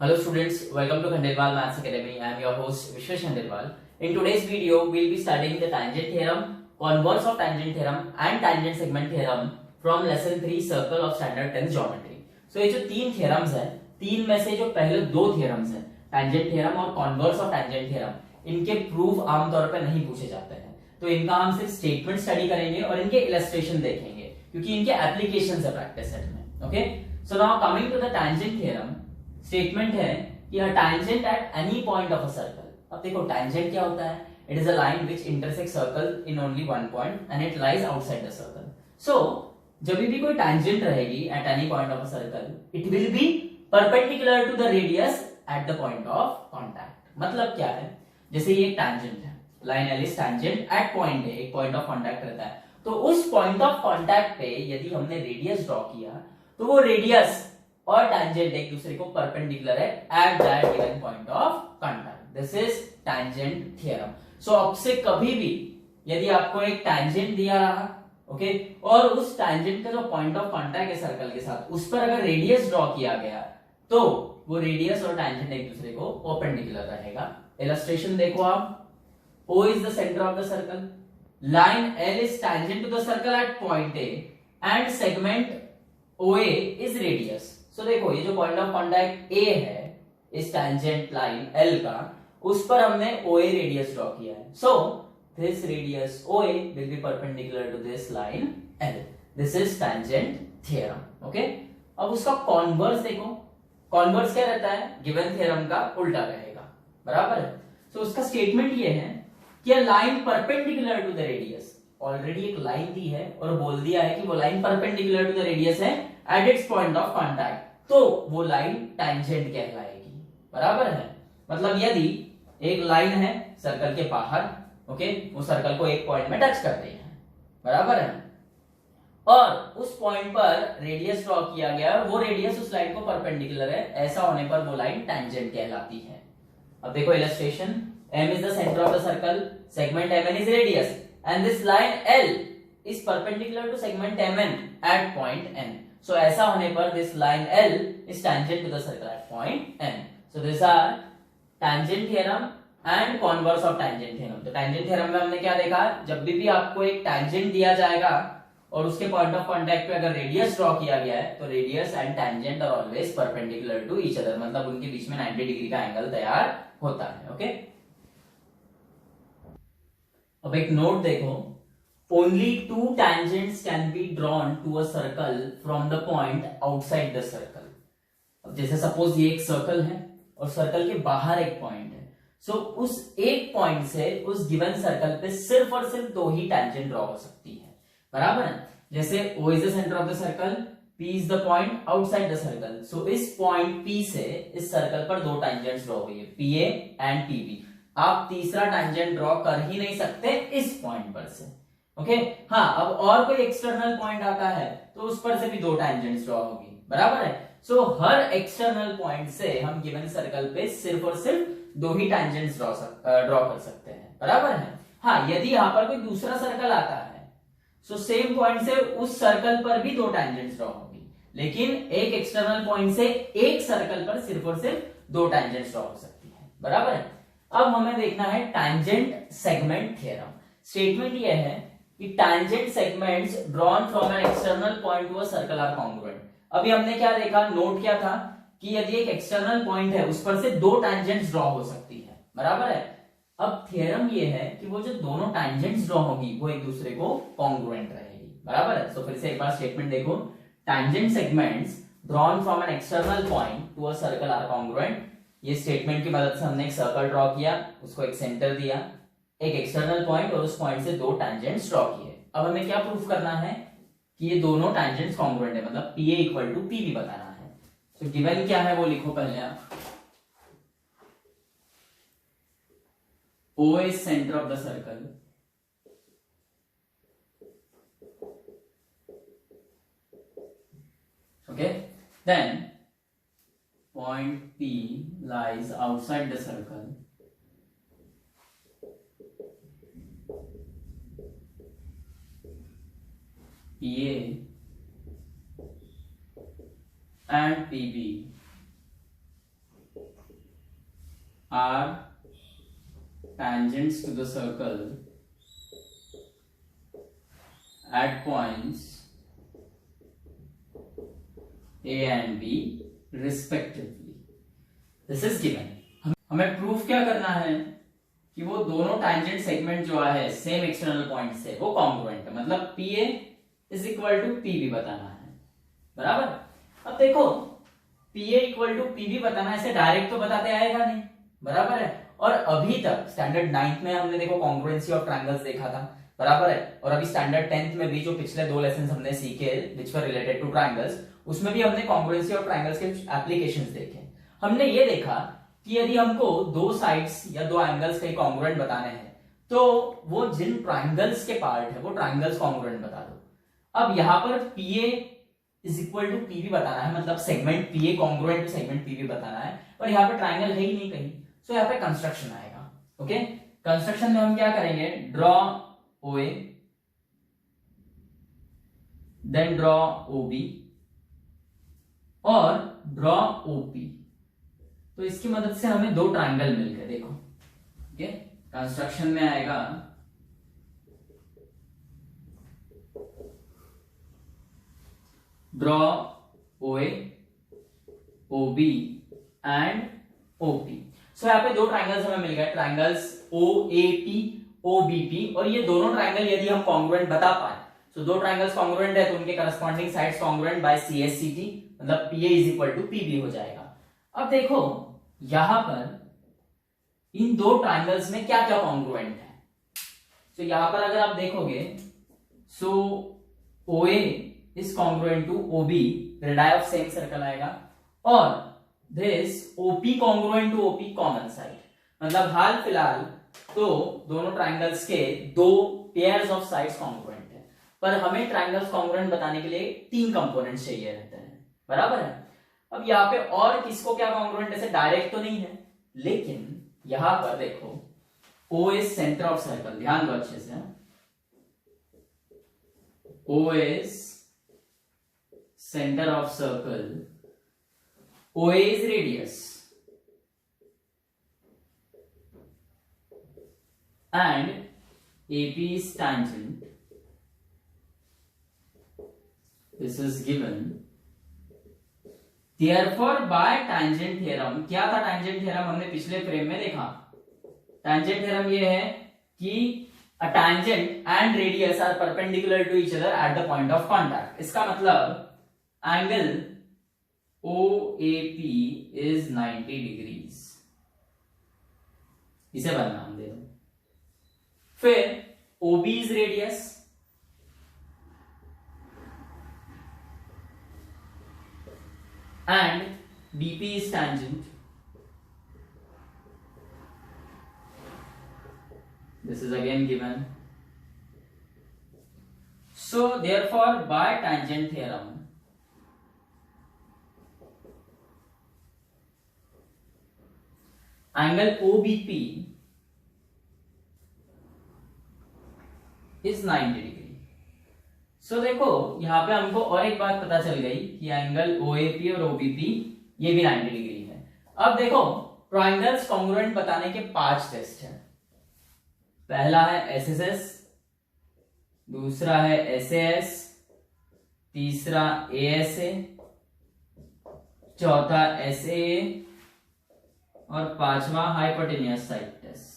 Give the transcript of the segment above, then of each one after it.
Hello students, welcome to Khandelwal Maths Academy. I am your host Vishwesh Khandelwal. In today's video, we will be studying the tangent theorem, converse of tangent theorem and tangent segment theorem from lesson 3 Circle of Standard 10 Geometry. So ये जो तीन theorems हैं, तीन में से जो पहले दो theorems हैं, tangent theorem और converse of tangent theorem, इनके proof आमतौर पर नहीं पूछे जाते हैं. तो इनका हम सिर्फ statement study करेंगे और इनके illustration देखेंगे, क्योंकि इनके applications है practice set में. Okay? So now coming to the tangent theorem. Statement है कि tangent at any point of a circle. अब देखो टेंजेंट क्या होता है. It is a line which intersect circle in only one point and it lies outside the circle. So जब भी कोई टेंजेंट रहेगी at any point of a circle, it will be perpendicular to the radius at the point of contact. मतलब क्या है, जैसे ये एक टेंजेंट है, line L is tangent at point A, एक पॉइंट ऑफ कॉन्टैक्ट रहता है. तो उस पॉइंट ऑफ कॉन्टैक्ट पे यदि हमने रेडियस ड्रॉ किया तो वो रेडियस और टैंजेंट एक दूसरे को परपेंडिकुलर है at that given point of contact. This is tangent theorem. So अब से कभी भी यदि आपको एक टैंजेंट दिया रहा, ओके, और उस टैंजेंट का जो पॉइंट ऑफ कांटेक्ट है सर्कल के साथ, उस पर अगर रेडियस ड्रॉ किया गया तो वो रेडियस और टैंजेंट एक दूसरे को परपेंडिकुलर रहेगा. इलस्ट्रेशन देखो आप. O is the center of the circle. Line L is tangent to the circle at point A and segment OA is radius. So देखो ये जो पॉइंट ऑफ कांटेक्ट A है इस टैंजेंट लाइन L का, उस पर हमने OA रेडियस ड्रॉ किया है. So this radius OA will be perpendicular to this line L. This is tangent theorem. Okay? अब उसका कॉन्वर्स देखो. कॉन्वर्स क्या रहता है, गिवन थ्योरम का उल्टा रहेगा. बराबर है. So उसका स्टेटमेंट ये है कि line perpendicular to the radius. Already एक लाइन दी है और बोल दिया है कि वो line perpendicular to the radius है at its point of contact, तो वो लाइन टैंजेंट कहलाएगी. बराबर है. मतलब यदि एक लाइन है सर्कल के बाहर, ओके, वो सर्कल को एक पॉइंट में टच करते हैं, बराबर है, और उस पॉइंट पर रेडियस ड्रॉ किया गया और वो रेडियस उस लाइन को परपेंडिकुलर है, ऐसा होने पर वो लाइन टैंजेंट कहलाती है. अब देखो illustration. M is the center of the circle, segment MN is radius, and this line L is perpendicular to segment MN at point N. So ऐसा होने पर this line L is tangent to the circle at point N. So these are tangent theorem and converse of tangent theorem. तो tangent theorem में हमने क्या देखा, जब भी आपको एक tangent दिया जाएगा और उसके पॉइंट ऑफ कांटेक्ट पे अगर रेडियस ड्रॉ किया गया है तो radius and tangent are always perpendicular to each other. मतलब उनके बीच में 90 डिग्री का एंगल तैयार होता है. ओके, अब एक नोट देखो. Only two tangents can be drawn to a circle from the point outside the circle. अब जैसे सपोज ये एक सर्कल है और सर्कल के बाहर एक पॉइंट है. सो उस एक पॉइंट से उस गिवन सर्कल पे सिर्फ और सिर्फ दो ही tangent ड्रॉ हो सकती है. बराबर है. जैसे O is the center of the circle, P is the point outside the circle. So इस पॉइंट P से इस सर्कल पर दो tangents ड्रॉ हुई है, PA एंड PB. आप तीसरा टैंजेंट ड्रॉ कर ही नहीं सकते इस पॉइंट पर से. ओके, हाँ, अब और कोई एक्सटर्नल पॉइंट आता है तो उस पर से भी दो टैंजेंट्स ड्रॉ होगी. बराबर है. सो हर एक्सटर्नल पॉइंट से हम गिवन सर्कल पे सिर्फ और सिर्फ दो ही टैंजेंट्स ड्रॉ कर सकते हैं. बराबर है. हाँ, यदि यहाँ पर कोई दूसरा सर्कल आता है सो सेम पॉइंट से उस सर्कल पर भी दो टैंजेंट्स ड्रॉ होगी, लेकिन एक एक्सटर्नल पॉइंट से एक सर्कल पर सिर्फ और सिर्फ दो टैंजेंट्स ड्रॉ हो सकती है. बराबर है. अब हमें देखना है टैंजेंट सेगमेंट थ्योरम. स्टेटमेंट यह है कि tangent segments drawn from an external point to a circle are congruent. अभी हमने क्या देखा, नोट क्या था कि यदि एक एक्सटर्नल पॉइंट है उस पर से दो टैंजेंट्स ड्रॉ हो सकती है. बराबर है. अब थ्योरम ये है कि वो जो दोनों टैंजेंट्स ड्रॉ होगी वो एक दूसरे को कॉन्ग्रुएंट रहेगी. बराबर है. तो फिर से एक बार स्टेटमेंट देखो. Tangent segments drawn from an external point to a circle are congruent. ये स्टेटमेंट की मदद से हमने एक सर्कल ड्रॉ किया, उसको एक सेंटर दिया, एक एक्सटर्नल पॉइंट और उस पॉइंट से दो टैंजेंट्स ड्रॉ किए. अब हमें क्या प्रूफ करना है कि ये दोनों टैंजेंट्स कॉन्ग्रुएंट है, मतलब PA इक्वल टू PB बताना है. तो गिवन क्या है वो लिखो पहले आप. O is center of the circle, okay, then point P lies outside the circle, PA and PB are tangents to the circle at points A and B respectively. This is given. हमें proof क्या करना है कि वो दोनों tangent segment जो है same external point से वो कॉन्ग्रुएंट है, मतलब PA is equal to PB बताना है, बराबर। अब देखो PA इक्वल टू PB बताना है, ऐसे डायरेक्ट तो बताते आएगा नहीं, बराबर है। और अभी तक स्टैंडर्ड 9th में हमने देखो कॉन्ग्रुएंसी ऑफ ट्रायंगल्स देखा था, बराबर है। और अभी स्टैंडर्ड 10th में भी जो पिछले 2 लेसन हमने सीखे विच वर रिलेटेड टू ट्रायंगल्स, उसमें भी हमने कॉन्ग्रुएंसी ऑफ ट्रायंगल्स के एप्लीकेशंस देखे। हमने ये देखा कि यदि हमको 2 साइड्स या 2 एंगल्स के कॉन्ग्रुएंट बताने हैं तो वो जिन ट्रायंगल्स के पार्ट है वो ट्रायंगल्स कॉन्ग्रुएंट बता दो। अब यहाँ पर PA is equal to PB बताना है, मतलब segment PA congruent to segment PB बताना है, और यहाँ पे ट्रायंगल है ही नहीं कहीं, सो यहाँ पे कंस्ट्रक्शन आएगा। ओके, कंस्ट्रक्शन में हम क्या करेंगे, draw OA, then draw OB और ड्रॉ OP। तो इसकी मदद से हमें 2 ट्रायंगल मिल गए, देखो। ओके, कंस्ट्रक्शन में आएगा draw OA, OB and OP। सो यहाँ पे 2 ट्रायंगल्स हमें मिल गए, ट्रायंगल्स OAP, OBP, और ये दोनों ट्रायंगल यदि हम कॉन्ग्रुएंट बता पाए, तो 2 ट्रायंगल्स कॉन्ग्रुएंट है तो उनके corresponding sides congruent by CSCT, मतलब PA is equal to PB हो जाएगा। अब देखो यहां पर इन 2 ट्रायंगल्स में क्या क्या कॉन्ग्रुएंट है, तो यहां पर अगर आप देखोगे, so OA is congruent to OB, radius of same circle आएगा, और this OP congruent to OP common side, मतलब हाल फिलहाल तो दोनों ट्रायंगल्स के 2 पेयर्स ऑफ साइड्स कॉन्ग्रुएंट है, पर हमें ट्रायंगल्स कॉन्ग्रुएंट बताने के लिए 3 कंपोनेंट्स चाहिए रहते हैं, बराबर है। अब यहाँ पे और किसको क्या कॉन्ग्रुएंट, ऐसे डायरेक्ट तो नहीं है, लेकिन यहां पर देखो O is centre of circle, ध्यान दो अच्छे से, O is centre of circle, OA is radius and AP is tangent. This is given. Therefore, by tangent theorem, क्या था tangent theorem, हमने पिछले फ्रेम में देखा। tangent theorem ये है कि a tangent and radius are perpendicular to each other at the point of contact। इसका मतलब एंगल OAP is 90 degrees, इसे नाम दे दो। फिर OB is radius and BP is tangent. This is again given. So therefore by tangent theorem, angle OBP is 90 degree. So देखो यहां पे हमको और एक बात पता चल गई कि एंगल OAP और OBP ये भी 90 डिग्री है। अब देखो ट्रायंगल्स कॉन्ग्रुएंट बताने के 5 टेस्ट हैं। पहला है SSS, दूसरा है SAS, तीसरा ASA, चौथा SAA और 5वां हाइपोटेन्यूस साइड टेस्ट।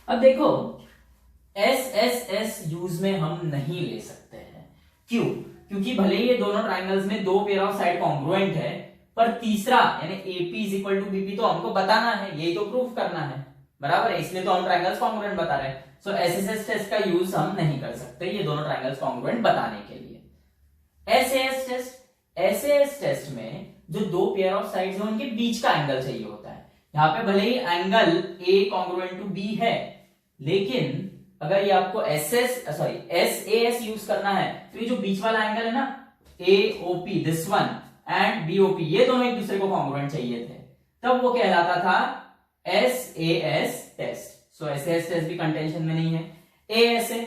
अब देखो SSS यूज में हम नहीं ले सकते हैं, क्यों? क्योंकि भले ये दोनों ट्रायंगल्स में 2 पेयर ऑफ साइड कॉन्ग्रुएंट है, पर तीसरा यानी AP is equal to BP तो हमको बताना है, यही तो प्रूफ करना है, बराबर है, इसलिए तो हम ट्रायंगल्स कॉन्ग्रुएंट बता रहे हैं। सो SSS टेस्ट का यूज हम नहीं कर सकते ये दोनों ट्रायंगल्स कॉन्ग्रुएंट बताने के लिए। SAS टेस्ट में जो 2 पेयर ऑफ साइड्स हैं उनके बीच का एंगल चाहिए होता है। यहाँ पे भले ही angle A congruent to B है, लेकिन अगर ये आपको SAS यूज करना है तो ये जो बीच वाला एंगल है ना AOP, this one and BOP, ये दोनों एक दूसरे को कॉन्ग्रुएंट चाहिए थे, तब वो कहलाता था SAS टेस्ट। सो SAS टेस्ट भी कंटेंशन में नहीं है। ASA,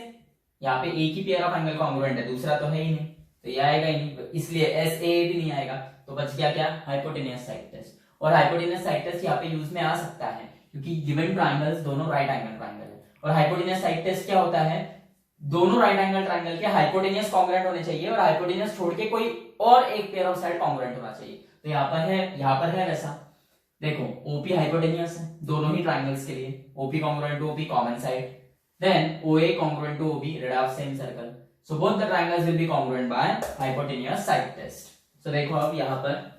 यहाँ पे एक ही पेयर ऑफ एंगल कॉन्ग्रुएंट है, दूसरा तो है ही नहीं, तो ये आएगा ही नहीं, इसलिए SAA भी नहीं आएगा। तो बच गया क्या? Hypotenuse side test. और हाइपोटेन्यूज साइड टेस्ट यहाँ पे यूज में आ सकता है क्योंकि गिवन ट्राइंगल्स दोनों राइट एंगल ट्राइंगल है। और हाइपोटेन्यूज साइड टेस्ट क्या होता है, दोनों राइट एंगल ट्राइंगल के हाइपोटेन्यूज कॉन्ग्रुएंट होने चाहिए और हाइपोटेन्यूज छोड़ के कोई और एक पेयर ऑफ साइड कॉन्ग्रुएंट होना चाहिए। तो यहाँ पर है वैसा, देखो OP हाइपोटेन्यूज है दोनों ही ट्राइंगल्स के लिए, OP congruent to OP common side, then OA congruent to OB red of same circle, so both the triangles will be congruent by hypotenuse side test। so देखो अब यहाँ पर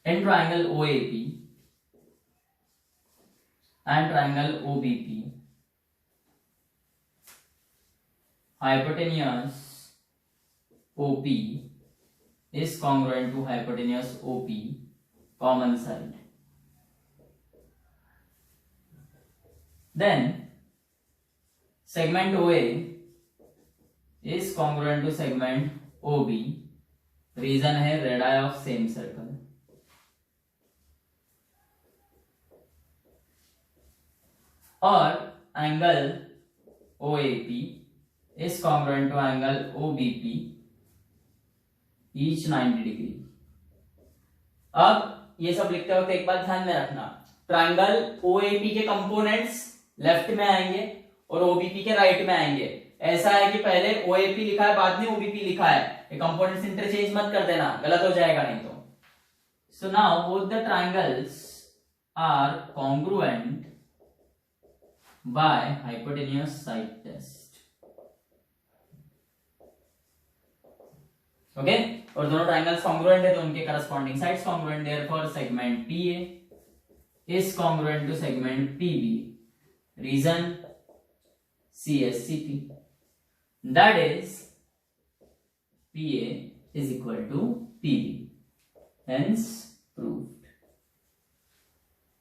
in triangle OAP and triangle OBP, hypotenuse OP is congruent to hypotenuse OP common side. Then segment OA is congruent to segment OB, reason है radii of same circle. और angle OAP is congruent to angle OBP, each 90 degree. अब ये सब लिखते वक्त एक बात ध्यान में रखना, ट्रायंगल OAP के कंपोनेंट्स लेफ्ट में आएंगे और OBP के राइट में आएंगे। ऐसा है कि पहले OAP लिखा है बाद में OBP लिखा है, ये कंपोनेंट्स इंटरचेंज मत कर देना, गलत हो जाएगा नहीं तो। So now both the triangles are congruent by hypotenuse side test. Okay, और दोनों ट्रायंगल्स कॉन्ग्रुएंट है तो उनके corresponding sides congruent, therefore segment PA is congruent to segment PB, reason CSCP, that is PA is equal to PB, hence proved।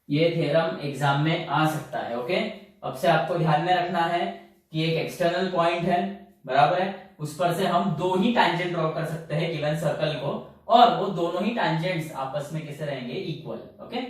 ये theorem exam में आ सकता है। ओके, अब से आपको ध्यान में रखना है कि एक एक्सटर्नल पॉइंट है, बराबर है, उस पर से हम दो ही टैंजेंट ड्रॉ कर सकते हैं गिवन सर्कल को, और वो दोनों ही टैंजेंट्स आपस में कैसे रहेंगे, इक्वल। ओके,